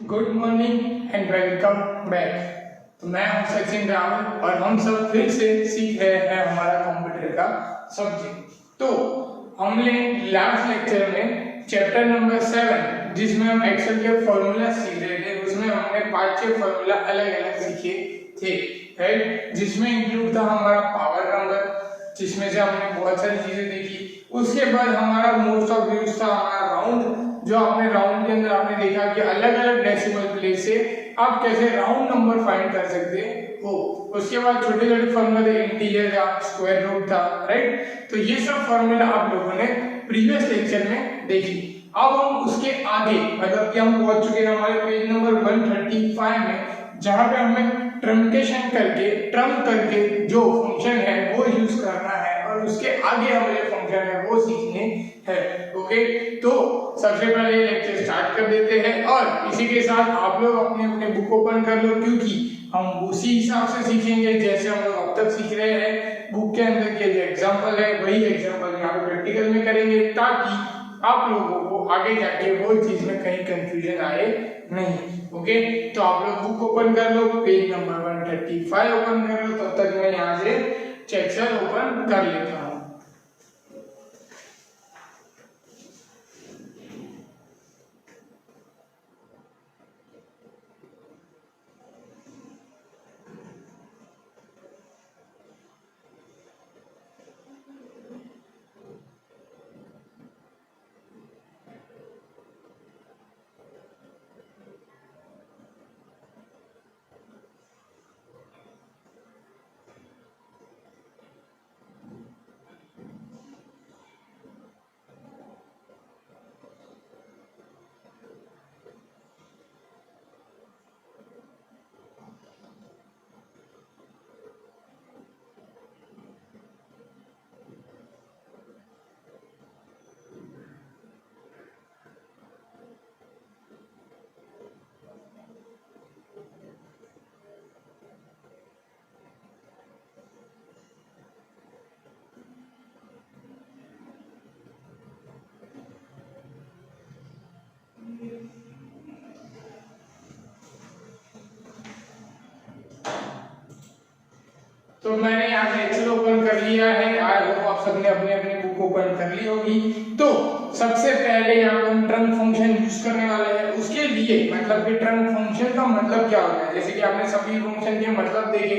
Good morning and welcome back. तो मैं हूं सचिन रावल और हम सब फिर से सीख रहे हैं हमारा कंप्यूटर का सब्जेक्ट। तो हमने लास्ट लेक्चर में चैप्टर नंबर 7 जिसमें हम एक्सेल के फॉर्मूला सीख रहे थे, उसमें हमने 5-6 फॉर्मूला अलग अलग सीखे थे, राइट। जिसमें इंक्लूड था हमारा पावर नंबर, जिसमें से हमने बहुत सारी चीजें देखी। उसके बाद हमारा मोस्ट ऑफ यूज था हमारा राउंड, जो आपने राउंड के अंदर आपने देखा कि अलग अलग डेसिमल प्लेस से आप कैसे राउंड नंबर फाइंड कर सकते हो। उसके बाद छोटे छोटे फॉर्मूला थे, इंटीजर था, स्क्वायर रूट था, राइट। तो ये सब फॉर्मूला आप लोगों ने प्रीवियस लेक्चर में देखी। अब हम उसके आगे मतलब कि हम पहुंच चुके हैं हमारे पेज नंबर 135 में, जहां पे हमें ट्रंकेशन करके जो फंक्शन है वो यूज करना है और उसके आगे हमें जो फंक्शन है वो सीखने हैं। ओके, तो सबसे पहले लेक्चर स्टार्ट कर देते हैं और इसी के साथ आप लोग अपने अपने बुक ओपन कर लो, क्योंकि हम उसी हिसाब से सीखेंगे जैसे हम लोग अब तक सीख रहे हैं। बुक के अंदर के जो एग्जाम्पल है वही एग्जाम्पल यहाँ पे प्रैक्टिकल में करेंगे, ताकि आप लोगों को आगे जाके वो चीज में कहीं कंफ्यूजन आए नहीं। ओके, तो आप लोग बुक ओपन कर लो, पेज नंबर 135 ओपन कर लो। तब तक मैं यहाँ से एक्सेल ओपन कर लेता हूँ। तो मैंने यहाँ से एक्सेल ओपन कर लिया है। आई होप आप सबने अपनी अपनी बुक ओपन कर ली होगी। तो सबसे पहले यहाँ पे हम ट्रंक फंक्शन यूज करने वाले हैं। उसके लिए मतलब कि ट्रंक फंक्शन का मतलब क्या होता है, जैसे कि आपने सभी फंक्शन के मतलब देखे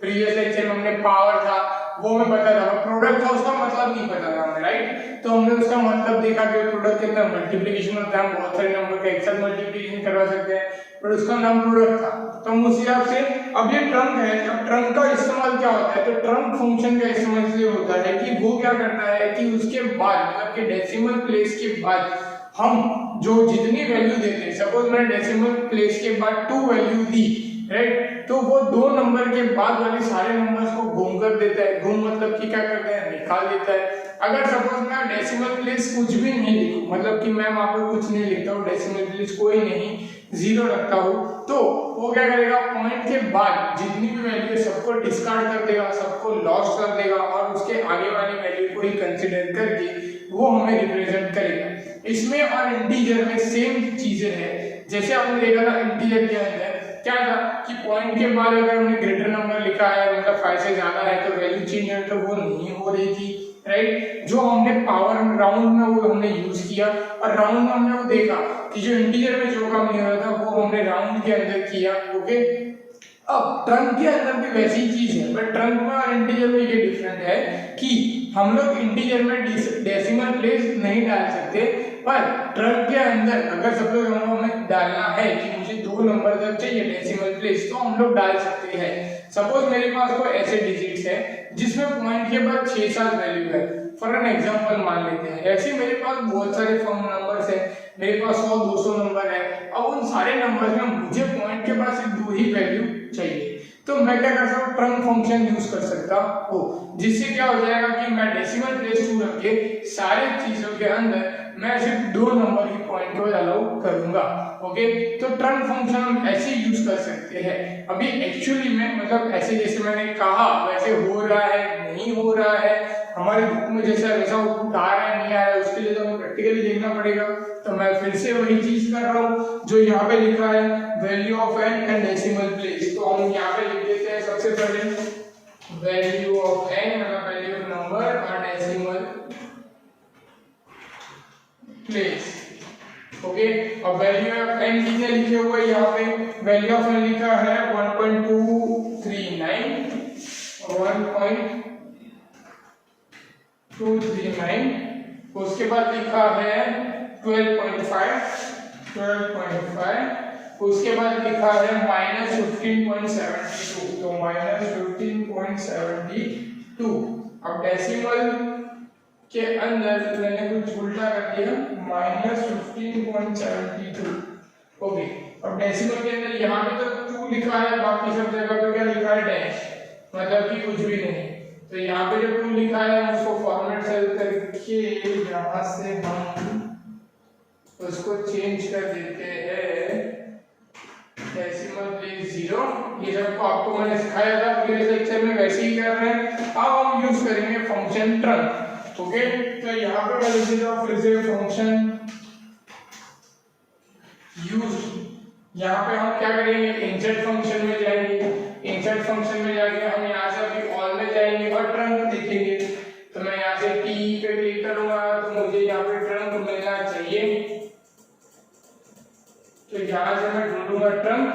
प्रीवियस लेक्चर में। हमने पावर था वो हमें पता था, प्रोडक्ट था उसका मतलब नहीं पता था हमें, राइट। तो हमने उसका मतलब देखा कि प्रोडक्ट के अंदर मल्टीप्लिकेशन होता है, हम बहुत सारे नंबर का एक साथ मल्टीप्लिकेशन करवा सकते हैं, पर उसका नाम प्रोडक्ट था। तो हम उस हिसाब से अब ये ट्रंक है, अब ट्रंक का इस्तेमाल क्या होता है, तो ट्रंक फंक्शन का इस्तेमाल इसलिए होता है कि वो क्या करता है कि उसके बाद मतलब कि डेसिमल प्लेस के बाद हम जो जितनी वैल्यू देते हैं, सपोज मैंने डेसिमल प्लेस के बाद 2 वैल्यू दी, राइट, तो वो 2 नंबर के बाद वाले सारे नंबर्स को घूम कर देता है। घूम मतलब कि क्या करता है, निकाल देता है। अगर सपोज मैं डेसिमल प्लेस कुछ भी नहीं लिखूं, मतलब कि मैं वहां पर कुछ नहीं लिखता हूँ, डेसिमल प्लेस कोई नहीं, 0 रखता हूँ, तो वो क्या करेगा, पॉइंट के बाद जितनी भी वैल्यू है सबको डिस्कार्ड कर देगा, सबको लॉस कर देगा और उसके आगे वाली वैल्यू को ही कंसीडर करके वो हमें रिप्रेजेंट करेगा। इसमें और इंटीजर में सेम चीजें हैं। जैसे आपने देखा था इंटीजर के अंदर क्या था कि पॉइंट के बाद अगर हमने ग्रेटर नंबर लिखा है, मतलब 5 से ज्यादा है, तो वैल्यू चेंज है, तो वो नहीं हो रही थी, राइट। जो हमने पावर राउंड में वो हमने यूज किया और राउंड में हमने वो देखा कि जो इंटीजर में जो काम नहीं हो रहा था वो हमने राउंड के अंदर किया। ओके, अब ट्रंक के अंदर भी वैसी चीज है, बट ट्रंक में और इंटीजर में ये डिफरेंट है कि हम लोग इंटीजर में डेसिमल प्लेस नहीं डाल सकते, पर ट्रंक के अंदर अगर सब लोग हमें डालना है कि मुझे 2 नंबर तक चाहिए डेसिमल प्लेस, तो हम लोग डाल सकते हैं। सपोज मेरे पास कोई ऐसे डिजिट्स है जिसमें पॉइंट के बाद 6-7 वैल्यू है, फॉर एन एग्जांपल मान लेते हैं। ऐसे मेरे पास बहुत सारे फॉर्म नंबर्स हैं, मेरे पास 100-200 नंबर है। अब उन सारे नंबर्स में मुझे पॉइंट के बाद सिर्फ 2 ही वैल्यू चाहिए, तो मैं क्या कर सकता हूँ, ट्रंक फंक्शन यूज कर सकता हूँ, जिससे क्या हो जाएगा कि मैं डेसिमल प्लेस 2 रख के सारे चीजों के अंदर मैं सिर्फ 2 नंबर की पॉइंट को अलाउ करूंगा। ओके, तो ट्रंक फंक्शन हम ऐसे यूज कर सकते हैं। अभी एक्चुअली में मतलब ऐसे जैसे मैंने कहा वैसे हो रहा है नहीं हो रहा है हमारी बुक में जैसा वैसा आउटपुट आ रहा है नहीं आ रहा है, उसके लिए तो हमें प्रैक्टिकली देखना पड़ेगा। तो मैं फिर से वही चीज कर रहा हूँ जो यहाँ पे लिखा है, value of n and decimal place. तो हम यहाँ पे लिख देते हैं सबसे पहले वैल्यू ऑफ n मतलब वैल्यू ऑफ नंबर और डेसिमल प्लेस। ओके, अब वैल्यू ऑफ n कितने लिखे हुए हैं यहाँ पे? वैल्यू ऑफ n लिखा है 1.239 1.239, उसके बाद लिखा है 12.5, उसके बाद लिखा है -15.72, तो -15.72। अब डेसिमल के अंदर मैंने कुछ उल्टा कर दिया, -15.72। ओके, अब डेसिमल के अंदर यहाँ पे तो 2 लिखा है, बाकी सब जगह पे क्या लिखा है? डैश, मतलब कि कुछ भी नहीं। तो यहाँ पे जो 2 लिखा है उसको फॉर्मेट सेल करके यहाँ से हम उसको चेंज कर देते हैं डेसिमल प्लेस 0। ये सब आपको मैंने सिखाया था प्रीवियस लेक्चर में, वैसे ही कर रहे हैं। अब हम यूज करेंगे फंक्शन ट्रंक। ओके, तो यहाँ पे मैं लिख देता हूँ फिर से फंक्शन यूज। यहाँ पे हम क्या करेंगे? इंसर्ट फंक्शन में जाएंगे, इंसर्ट फंक्शन में जाके हम यहाँ से अभी ऑल में जाएंगे और ट्रंक देखेंगे। तो मैं यहाँ से टी पे क्लिक करूंगा तो मुझे यहाँ पे ट्रंक मिलना चाहिए। तो यहाँ से मैं ढूंढूंगा ट्रंक,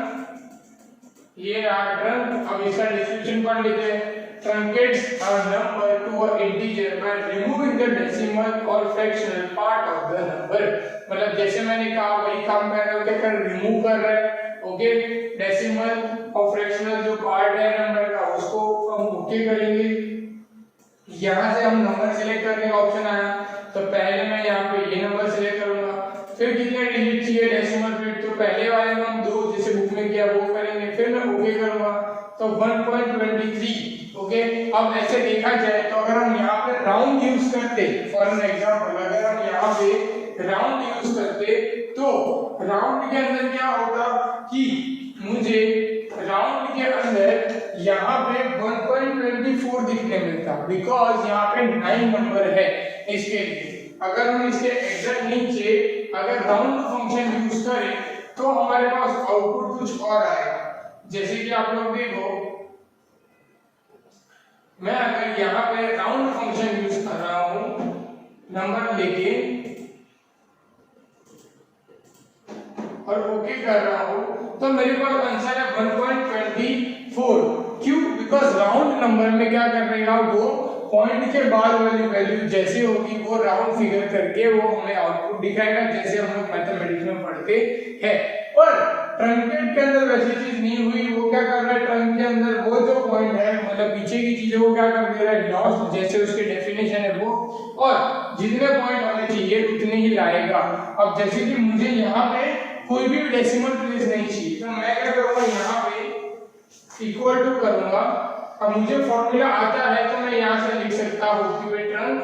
ये रहा ट्रंक। अब इसका डिस्क्रिप्शन पढ़ लेते हैं। Truncates a number to an integer by removing the decimal or fractional part of the number। मतलब जैसे मैंने कहा वही काम कर रहा है, क्या कर रिमूव कर रहा है। ओके, डेसिमल और फ्रैक्शनल जो पार्ट है नंबर का उसको हम ओके करेंगे। यहाँ से हम नंबर सिलेक्ट करने का ऑप्शन आया, तो पहले मैं यहाँ पे ये नंबर सिलेक्ट करूंगा। फिर कितने डिजिट चाहिए डेसिमल प्लेस? तो पहले वाले में हम 2 जैसे बुक में किया वो करेंगे, फिर मैं ओके करूंगा तो 1.23। ओके, अब ऐसे देखा जाए तो अगर हम यहाँ पे राउंड यूज करते, फॉर एन एग्जांपल अगर हम यहाँ पे राउंड यूज करते तो राउंड के अंदर क्या होता कि मुझे राउंड के अंदर यहाँ पे 1.24 दिखने मिलता, बिकॉज यहाँ पे 9 नंबर है। इसके लिए अगर हम इसके एग्जैक्ट नीचे अगर राउंड फंक्शन यूज करें तो हमारे पास आउटपुट कुछ और आएगा। जैसे कि आप लोग देखो, मैं अगर यहाँ पे राउंड फंक्शन यूज कर रहा हूँ नंबर लेके और ओके कर रहा हूँ तो मेरे पास आंसर है 1.24। क्यों? बिकॉज राउंड नंबर में क्या कर रहेगा, वो पॉइंट के बाद वाली वैल्यू जैसे होगी वो राउंड फिगर करके वो हमें आउटपुट दिखाएगा, जैसे हम लोग मैथमेटिक्स में पढ़ते हैं। और ट्रंकेट के अंदर वैसी चीज नहीं हुई, वो क्या कर रहा है ट्रंक के अंदर वो जो पॉइंट है मतलब पीछे की चीज है वो क्या कर दे रहा है लॉस्ट, जैसे उसकी डेफिनेशन है वो, और जितने पॉइंट होने चाहिए उतने ही लाएगा। अब जैसे कि मुझे यहाँ पे कोई भी डेसिमल प्लेस नहीं चाहिए तो मैं क्या करूँगा यहाँ पे इक्वल टू करूँगा। अब मुझे फॉर्मूला आता है तो मैं यहाँ से लिख सकता हूँ कि वे trunk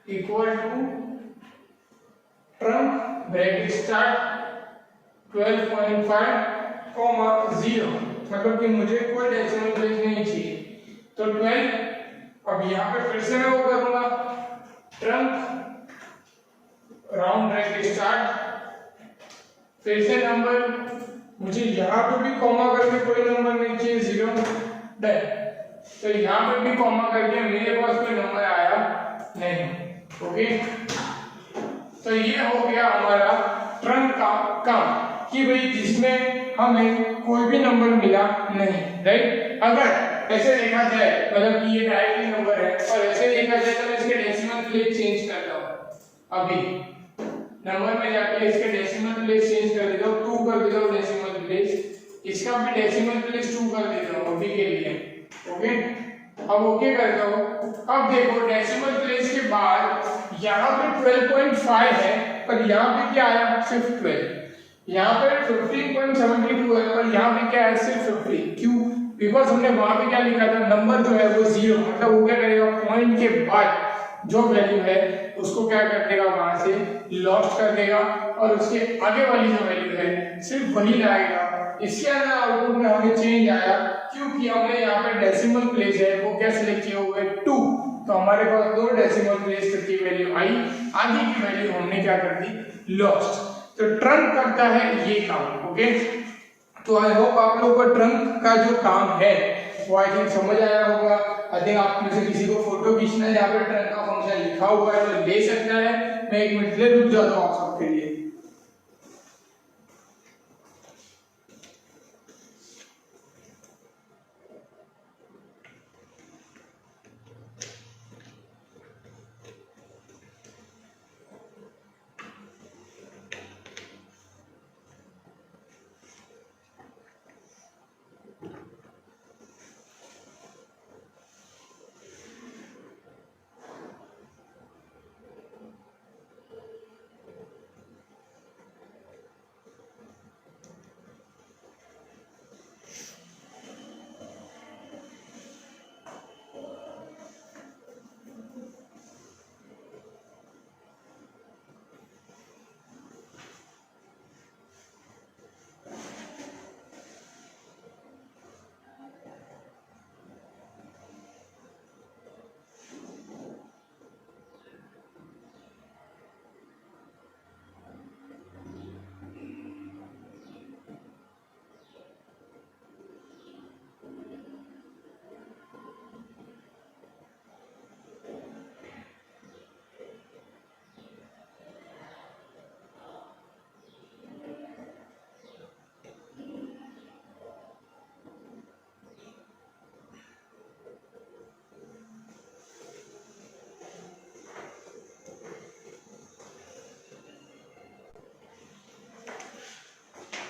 equal to trunk bracket start 12.5, 0, मतलब कि मुझे कोई डेसिमल प्लेस नहीं चाहिए तो 12। अब यहाँ पे फिर से मैं वो करूंगा ट्रंक राउंड ब्रैकेट स्टार्ट, फिर से नंबर, मुझे यहाँ पे भी कॉमा करके कोई नंबर नहीं चाहिए 0, डन। तो यहाँ पे भी कॉमा करके मेरे पास कोई नंबर आया नहीं। ओके, तो ये हो गया हमारा ट्रंक का काम कि भाई जिसमें हमें कोई भी नंबर मिला नहीं, राइट। अगर ऐसे देखा जाए मतलब कि ये डायरेक्टली नंबर है और ऐसे देखा जाए तो मैं इसके डेसिमल प्लेस चेंज करता हूँ। अभी नंबर में जाके इसके डेसिमल प्लेस चेंज कर देता हूँ, 2 कर देता हूँ डेसिमल प्लेस, इसका भी डेसिमल प्लेस 2 कर देता हूँ अभी के लिए। ओके, अब ओके करता हूँ। अब देखो डेसिमल प्लेस के बाद यहाँ पे 12.5 है पर यहाँ पे क्या आया, सिर्फ 12। यहाँ पे 15.72 है पर यहाँ पे क्या है, सिर्फ 50। क्यों? बिकॉज हमने वहां पे क्या लिखा था, नंबर जो है वो 0, मतलब वो क्या करेगा पॉइंट के बाद जो वैल्यू है उसको क्या कर देगा वहां से लॉस्ट कर देगा और उसके आगे वाली जो वैल्यू है सिर्फ वही लाएगा इसके अंदर आउटपुट में हमें चेंज आया क्योंकि हमने यहाँ पे डेसिमल प्लेस है वो क्या सिलेक्ट किए हुए 2, तो हमारे पास 2 डेसिमल प्लेस तक की वैल्यू आई, आगे की वैल्यू हमने क्या कर दी लॉस्ट। तो ट्रंक करता है ये काम। ओके, तो आई होप आप लोगों को ट्रंक का जो काम है वो आई थिंक समझ आया होगा। आई थिंक आप में से किसी को फोटो खींचना है, यहाँ पे ट्रंक का फंक्शन लिखा हुआ है तो ले सकता है। मैं 1 मिनट ले रुक जाता हूँ आप सबके लिए।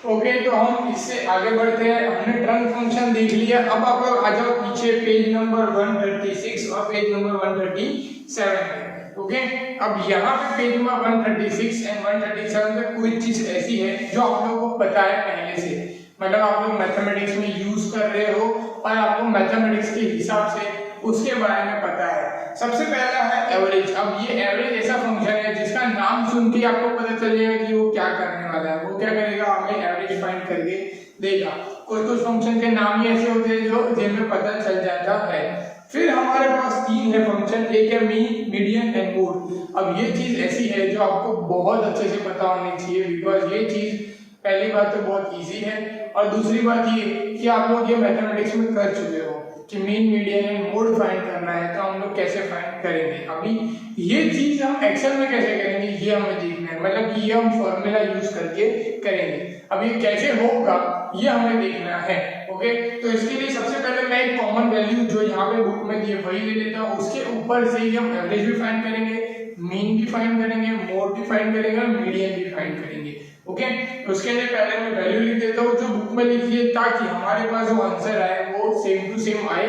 ओके, तो हम इससे आगे बढ़ते हैं। हमने ट्रंक फंक्शन देख लिया। अब आप लोग आ जाओ पीछे पेज नंबर 136 और पेज नंबर 137 पे। ओके, अब यहाँ पे पेज नंबर 136 एंड 137 पे कोई चीज ऐसी है जो आप लोगों को पता है पहले से, मतलब आप लोग मैथमेटिक्स में यूज कर रहे हो और आपको मैथमेटिक्स के हिसाब से उसके बारे में पता है। सबसे पहला है एवरेज। अब ये एवरेज ऐसा फंक्शन है जिसका नाम सुन के आपको पता चल जाएगा कि वो क्या करने वाला है। वो क्या करेगा, हमें एवरेज फाइंड करके देगा। कुछ फंक्शन के नाम ही ऐसे होते हैं जो जिनमें पता चल जाता है। फिर हमारे पास 3 है फंक्शन, एक है मीन, मीडियन एंड मोड। अब ये चीज ऐसी है जो आपको बहुत अच्छे से पता होनी चाहिए, बिकॉज ये चीज पहली बात तो बहुत इजी है और दूसरी बात ये कि आप लोग ये मैथमेटिक्स में कर चुके हो कि mean, median and mode find करना है, तो हम लोग कैसे फाइंड करेंगे। अभी ये चीज हम एक्सेल में कैसे करेंगे ये हमें देखना है, मतलब कि ये हम फॉर्मूला यूज करके करेंगे। अब ये कैसे होगा ये हमें देखना है। ओके, तो इसके लिए सबसे पहले मैं एक कॉमन वैल्यू जो यहाँ पे बुक में दी है वही ले लेता हूँ। उसके ऊपर से ही हम एवरेज भी फाइंड करेंगे, मीन भी फाइंड करेंगे, मोड भी फाइंड करेंगे और मीडियन भी फाइंड करेंगे। ओके, तो उसके लिए पहले मैं वैल्यू लिख देता हूँ जो बुक में लिखी है, ताकि हमारे पास जो आंसर आए वो सेम टू सेम आए,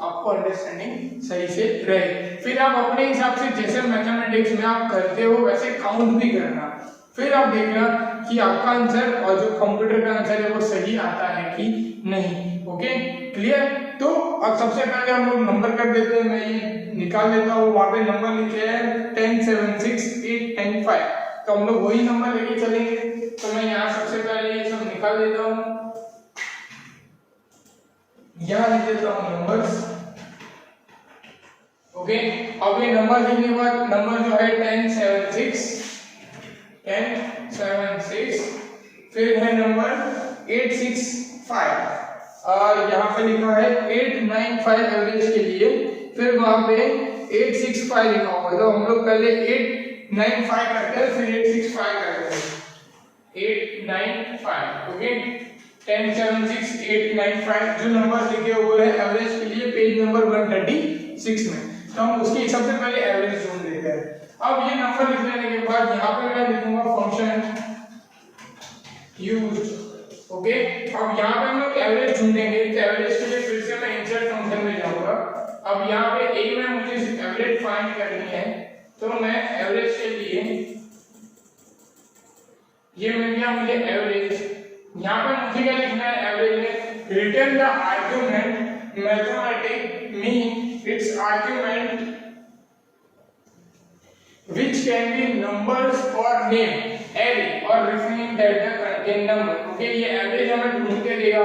आपको अंडरस्टैंडिंग सही से रहे। फिर आप अपने हिसाब से जैसे मैथमेटिक्स में आप करते हो वैसे काउंट भी करना। फिर आप देखना कि आपका आंसर और जो कंप्यूटर का आंसर है वो सही आता है कि नहीं। Okay, clear. तो अब सबसे पहले हम लोग नंबर कर देते हैं। मैं ये निकाल लेता हूँ, वहां पे नंबर लिखे हैं 10 7 6 8 10 5, तो हम लोग वही नंबर लेके चलेंगे। तो मैं यहाँ सबसे पहले ये सब निकाल देता हूँ, यहाँ लिख देता हूँ नंबर्स। ओके, अब ये नंबर लिखने के बाद नंबर जो है 10 7 6 10 7 6, फिर है नंबर 8 6 5, यहाँ पे लिखा है 8 9 5 एवरेज के लिए, फिर वहां पे 8 6 5 लिखा होगा। तो हम लोग पहले 8 9 5 करते हैं, फिर 8 6 5 करते हैं। 8 9 5। ओके, 10 7 6 8 9 5 जो नंबर लिखे हुए हैं एवरेज के लिए पेज नंबर 136 में, तो हम उसकी सबसे पहले एवरेज ढूंढ लेते हैं। अब ये नंबर लिख लेने के बाद यहाँ पे मैं लिखूंगा फंक्शन यूज्ड। ओके, अब यहाँ पे हम लोग एवरेज ढूंढेंगे, तो एवरेज के लिए फिर से मैं इंसर्ट फंक्शन में जाऊंगा। अब यहाँ पे ए में मुझे एवरेज फाइंड करनी है, तो मैं एवरेज के लिए ये मिल गया मुझे एवरेज। यहाँ पे मुझे क्या लिखना है एवरेज में, return the argument mathematic mean it's argument which can be numbers or name array or referring that the certain number, okay ये एवरेज हमें ढूंढ के देगा,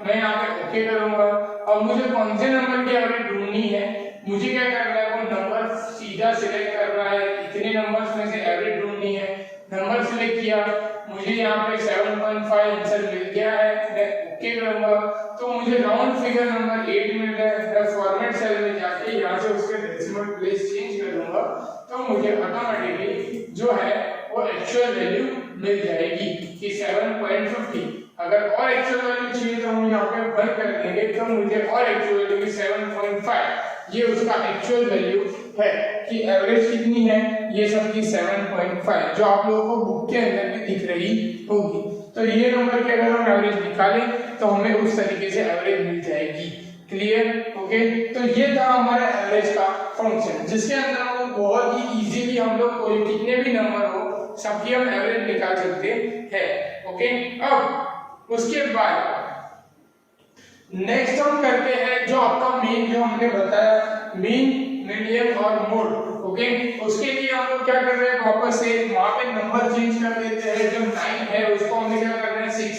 मैं यहाँ पे ओके करूंगा। अब मुझे कौन से नंबर की एवरेज ढूंढनी है, मुझे क्या करना है, वो नंबर सीधा सिलेक्ट करना है, इतने नंबर्स में से एवरेज ढूंढनी है। नंबर सिलेक्ट किया, मुझे यहाँ पे 7.5 आंसर मिल गया है, मैं ओके करूंगा। तो मुझे राउंड फिगर नंबर 8 मिल गया है। मैं फॉर्मेट सेल में जाके यहाँ से उसके डेसिमल प्लेस चेंज कर दूंगा, तो मुझे ऑटोमेटिकली जो है वो एक्चुअल वैल्यू मिल जाएगी कि 7.50। अगर और एक्चुअल वैल्यू चाहिए तो हम यहाँ पे 1 कर देंगे, तो मुझे और एक्चुअल वैल्यू 7.5, ये उसका एक्चुअल वैल्यू है कि एवरेज कितनी है, ये सब की 7.5, जो आप लोगों को बुक के अंदर भी दिख रही होगी। तो ये नंबर की अगर हम एवरेज निकालें तो हमें उस तरीके से एवरेज मिल जाएगी। क्लियर? ओके, तो ये था हमारा एवरेज का फंक्शन, जिसके अंदर हम बहुत ही इजीली हम लोग कोई कितने भी नंबर हो सबकी हम एवरेज निकाल सकते हैं। ओके, अब उसके बाद नेक्स्ट हम करते हैं जो आपका मेन, जो हमने बताया मीन, मीडियन और मोड। ओके, उसके लिए हम लोग क्या कर रहे हैं, वापस से वहां पे नंबर चेंज कर देते हैं। जो 9 है उसको हमने क्या करना है 6,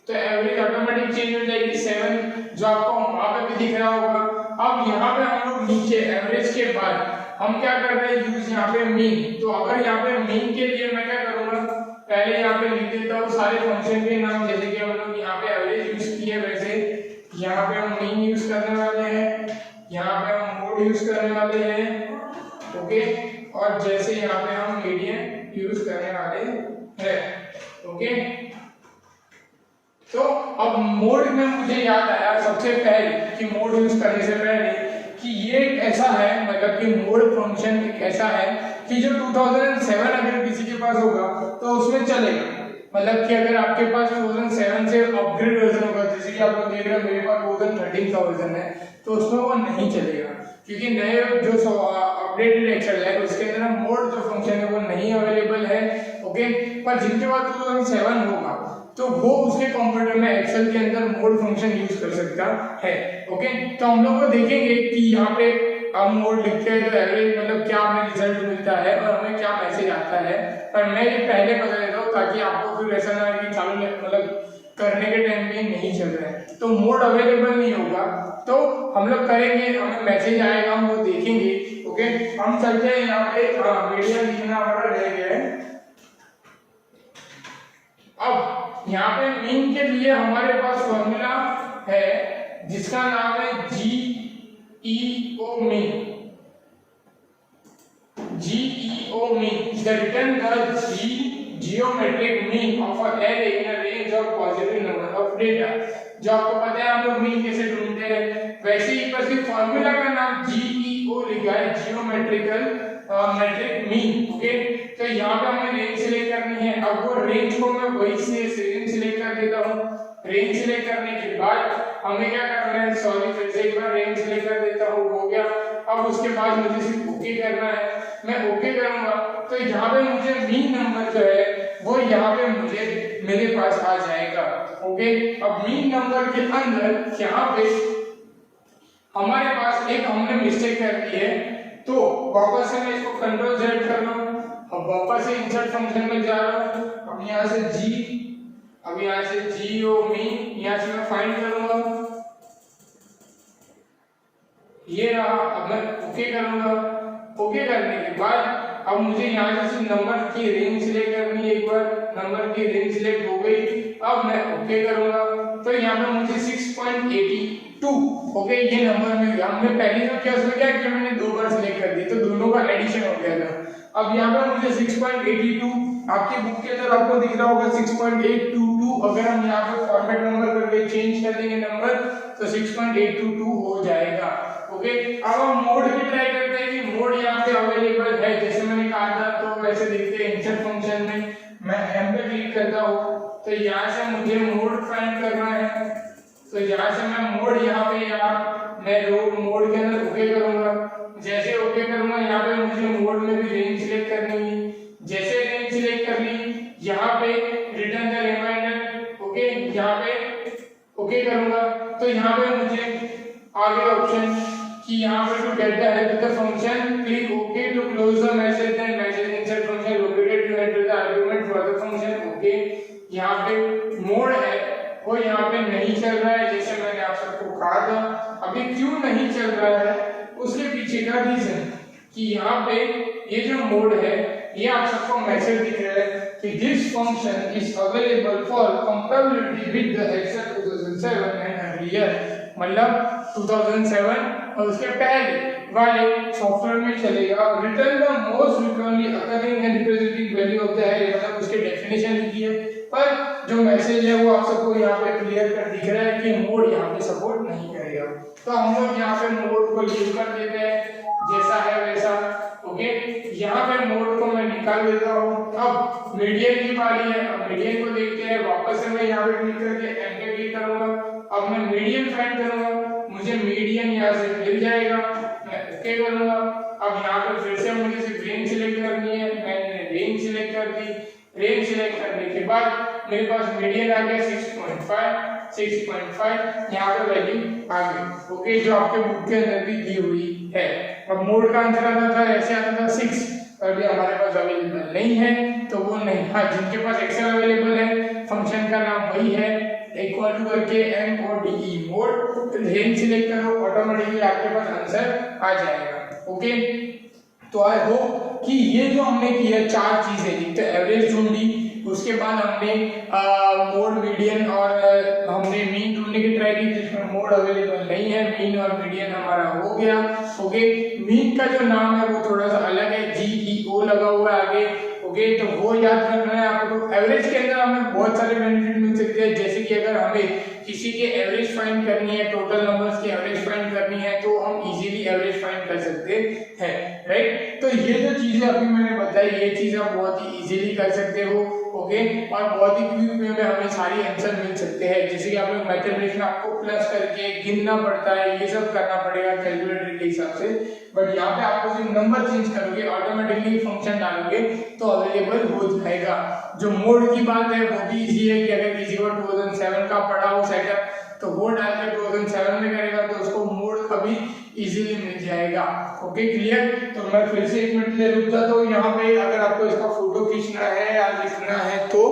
तो एवरेज ऑटोमेटिक चेंज हो जाएगी 7, जो आपको वहां पे भी दिख रहा होगा। अब यहाँ पे हम लोग नीचे एवरेज के बाद हम क्या कर रहे हैं, यूज यहाँ पे मीन। तो अगर यहाँ पे मीन के लिए मैं क्या करूंगा, पहले यहाँ पे लिख देता हूँ सारे फंक्शन के नाम, जैसे कि हम लोग यहाँ पे एवरेज यूज किए, वैसे यहाँ पे हम मीन यूज करने वाले हैं, यहाँ पे हम मोड यूज करने वाले हैं। ओके, और जैसे यहाँ पे हम मीडियन यूज करने वाले हैं। ओके, तो अब मोड में मुझे याद आया सबसे पहले कि मोड यूज करने से पहले कि ये एक ऐसा है, मतलब कि मोड फंक्शन एक ऐसा है कि जो 2007 अगर किसी के पास होगा तो उसमें चलेगा। मतलब कि अगर आपके पास 2007 से अपग्रेड वर्जन होगा, जैसे कि आप लोग देख रहे हैं मेरे पास 2013 का वर्जन है, तो उसमें वो नहीं चलेगा, क्योंकि नए जो अपडेटेड एक्सेल है उसके अंदर मोड जो फंक्शन है वो नहीं अवेलेबल है। ओके, पर जिनके पास 2007 होगा तो वो उसके कंप्यूटर में एक्सेल के अंदर मोड फंक्शन यूज कर सकता है। ओके, तो हम लोग को देखेंगे कि यहाँ पे हम मोड लिखते हैं तो एवरेज मतलब क्या हमें रिजल्ट मिलता है और हमें क्या मैसेज आता है। पर मैं ये पहले बता देता हूँ ताकि आपको फिर ऐसा ना कि चालू मतलब करने के टाइम पे नहीं चल रहा है, तो मोड अवेलेबल नहीं होगा तो हम लोग करेंगे, हमें मैसेज आएगा, हम वो देखेंगे। ओके, हम चलते हैं यहाँ पे मीडियम लिखना हमारा रह गया है। अब यहाँ पे मीन के लिए हमारे पास फॉर्मूला है जिसका नाम है GEO mean. GEO mean the return the geometric mean of an array in a range of positive number of data। जो आपको पता है हम लोग मीन कैसे ढूंढते हैं, वैसे ही बस इस फॉर्मूला का नाम GEO लिखा है, जियोमेट्रिकल मेट्रिक मीन। ओके, तो यहाँ पे हमें रेंज सिलेक्ट करनी है। अब वो रेंज को मैं वही से रेंज सिलेक्ट कर देता हूँ। रेंज सिलेक्ट करने के बाद हमें क्या करना है, सॉरी फिर से एक बार रेंज सिलेक्ट कर देता हूँ, हो गया। अब उसके बाद मुझे सिर्फ ओके करना है, मैं ओके करूंगा तो यहाँ पे मुझे मीन नंबर जो है वो यहाँ पे मुझे मेरे पास आ जाएगा। ओके, अब मीन नंबर के अंदर यहाँ पे हमारे पास एक हमने मिस्टेक कर दी है, तो वापस से मैं इसको कंट्रोल Z कर रहा हूँ। अब वापस से इंसर्ट फंक्शन में जा रहा हूँ। अब यहाँ से अब यहाँ से GEO मीन यहाँ से मैं फाइंड करूंगा, ये रहा। अब मैं ओके करूंगा। ओके करने के बाद अब मुझे यहाँ से नंबर की रेंज सिलेक्ट करनी है, एक बार नंबर की रेंज सिलेक्ट हो गई। अब मैं ओके करूंगा तो यहाँ पे मुझे 6.82 ओके ये नंबर मिल गया। हमने पहले तो क्या किया कि मैंने दो बार सिलेक्ट कर दी तो दोनों का एडिशन हो गया था। अब यहाँ पे मुझे 6.82 आपकी बुक के अंदर आपको दिख रहा होगा 6.822। अगर हम यहाँ पे फॉर्मेट नंबर करके चेंज कर देंगे नंबर तो 6.822 हो जाएगा। ओके, अब हम मोड की ट्राई करते हैं कि मोड यहाँ पे अवेलेबल है, जैसे मैंने कहा था। तो वैसे देखते हैं इंसर्ट फंक्शन में मैं एम पे क्लिक करता हूँ तो यहाँ से मुझे मोड फाइंड करना है। तो यहाँ से मैं मोड यहाँ पे मैं मोड के अंदर ओके करूंगा। जैसे ओके करूंगा यहाँ पे मुझे मोड में भी रेंज सिलेक्ट करनी है। जैसे रेंज सिलेक्ट कर ली यहाँ पे रिटर्न द रिमाइंडर ओके यहाँ पे ओके करूंगा तो यहाँ पे मुझे आगे ऑप्शन कि यहाँ पे to get the help the function click okay to close the message, then message insert function located to enter the argument for the function. Okay, यहाँ पे मोड है वो यहाँ पे नहीं चल रहा है, जैसे मैंने आप सबको कहा था। अभी क्यों नहीं चल रहा है उसके पीछे का रीजन कि यहाँ पे ये जो मोड है ये आप सबको मैसेज दिख रहा है कि this function is available for compatibility with the Excel 2007 and earlier, मतलब 2007 और उसके पहले वाले सॉफ्टवेयर में चलेगा। Return the most frequently occurring and representing value of the array, मतलब उसके डेफिनेशन लिखी है, पर जो मैसेज है वो आप सबको यहाँ पे क्लियर कर दिख रहा है कि मोड यहाँ पे सपोर्ट नहीं करेगा। तो हम लोग यहाँ पे मोड को लीव कर देते हैं जैसा है वैसा। ओके, यहाँ पे मोड को मैं निकाल देता हूँ। अब मीडियन की बारी है, अब मीडियन को देखते हैं। वापस से मैं यहाँ पे क्लिक करके एम पे क्लिक करूंगा। अब मैं मीडियन फाइंड करूंगा, मुझे मीडियन यहाँ से मिल जाएगा, मैं ओके करूंगा। अब यहाँ पर फिर से मुझे सिर्फ रेंज सिलेक्ट करनी है, मैंने रेंज सिलेक्ट कर दी। रेंज सिलेक्ट करने के बाद मेरे पास मीडियन आ गया 6.5 यहाँ पे वैल्यू आ गई। ओके, जो आपके बुक के अंदर भी दी हुई है। अब मोड का आंसर आता था ऐसे आता था 6, पर ये हमारे पास अवेलेबल नहीं है तो वो नहीं। हाँ, जिनके पास एक्सेल अवेलेबल है फंक्शन का नाम वही है इक्वल टू करके MODE मोड, रेंज सिलेक्ट करो, ऑटोमेटिकली आपके पास आंसर आ जाएगा। ओके, तो आई होप कि ये जो हमने किया 4 चीजें, एक तो एवरेज ढूंढी, उसके बाद हमने मोड, मीडियन और हमने मीन ढूंढने की ट्राई की जिसमें मोड अवेलेबल नहीं है, मीन और मीडियन हमारा हो गया। ओके, मीन का जो नाम है वो थोड़ा सा अलग है, GEO लगा हुआ है आगे। ओके, तो वो याद रखना है आपको। एवरेज के अंदर हमें बहुत सारे बेनिफिट मिल सकते हैं, जैसे कि अगर हमें किसी के एवरेज फाइंड करनी है, टोटल नंबर्स की एवरेज फाइंड करनी है, तो हम इजीली एवरेज फाइंड कर सकते हैं, राइट। तो ये जो चीजें अभी मैंने बताई ये चीजें आप बहुत ही इजीली कर सकते हो। ओके, और बहुत ही क्विक वे में हमें सारी आंसर मिल सकते हैं। जैसे कि आप लोग मैथमेटिक्स में आपको प्लस करके गिनना पड़ता है, ये सब करना पड़ेगा कैलकुलेटर के हिसाब से, बट यहाँ पे आपको सिर्फ नंबर चेंज करोगे, ऑटोमेटिकली फंक्शन डालोगे तो अवेलेबल हो जाएगा। जो मोड की बात है वो भी इजी है कि अगर किसी को 2007 का पड़ा हो सेटअप तो वो डाल के 2007 में करेगा तो उसको मोड कभी इजीली मिल जाएगा। Okay, clear. तो मैं फिर से 1 मिनट के लिए रुक जाता हूँ यहाँ पे। अगर आपको इसका फोटो खींचना है या लिखना है तो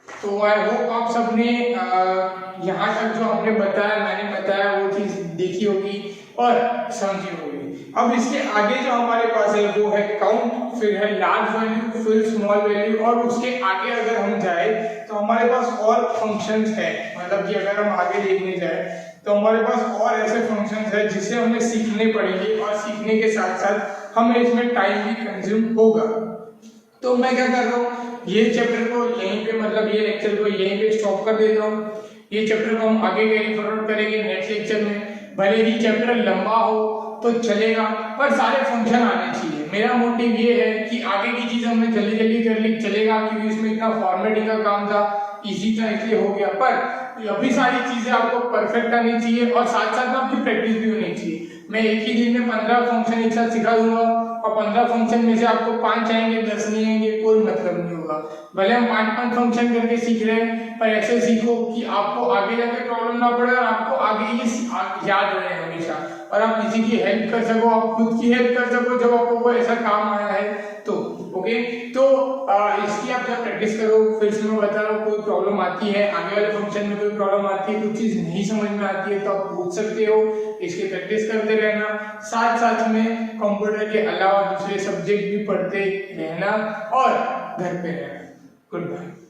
तो आई होप आप सबने यहाँ तक जो हमने बताया, मैंने बताया वो चीज देखी होगी और समझी होगी। अब इसके आगे जो हमारे पास है वो है काउंट, फिर है लार्ज वैल्यू, फिर स्मॉल वैल्यू, और उसके आगे अगर हम जाए तो हमारे पास और फंक्शंस है। मतलब कि अगर हम आगे देखने जाए तो हमारे पास और ऐसे फंक्शंस है जिसे हमें सीखने पड़ेंगे, और सीखने के साथ साथ हमें इसमें टाइम भी कंज्यूम होगा। तो मैं क्या कर रहा हूँ, ये चैप्टर को यहीं पे, मतलब ये लेक्चर को यहीं पे स्टॉप कर देता हूँ। ये चैप्टर को हम आगे कैरी फॉरवर्ड करेंगे नेक्स्ट लेक्चर में। भले ही चैप्टर लंबा हो तो चलेगा, पर सारे फंक्शन आने चाहिए। मेरा मोटिव ये है कि आगे की चीज हमने जल्दी जल्दी कर ली, चलेगा, क्योंकि इसमें इतना फॉर्मेटिंग का काम था, इजी था इसलिए हो गया। पर अभी सारी चीजें आपको परफेक्ट आनी चाहिए और साथ साथ में आपकी प्रैक्टिस भी होनी चाहिए। मैं एक ही दिन में 15 फंक्शन एक साथ सिखा दूंगा और 15 फंक्शन में से आपको 5 आएंगे 10 नहीं आएंगे, कोई मतलब नहीं होगा। भले हम 5-5 फंक्शन करके सीख रहे हैं, पर ऐसे सीखो कि आपको आगे जाके प्रॉब्लम ना पड़े और आपको आगे ये याद रहे हमेशा, और आप किसी की हेल्प कर सको, आप खुद की हेल्प कर सको जब आपको कोई ऐसा काम आया है तो। ओके, तो इसकी आप जब प्रैक्टिस करो, फिर से मैं बता रहा हूँ, कोई प्रॉब्लम आती है आगे वाले फंक्शन में, कोई प्रॉब्लम आती है, कुछ चीज नहीं समझ में आती है तो आप पूछ सकते हो। इसकी प्रैक्टिस करते रहना, साथ साथ में कंप्यूटर के अलावा दूसरे सब्जेक्ट भी पढ़ते रहना और घर पे रहना। Good bye.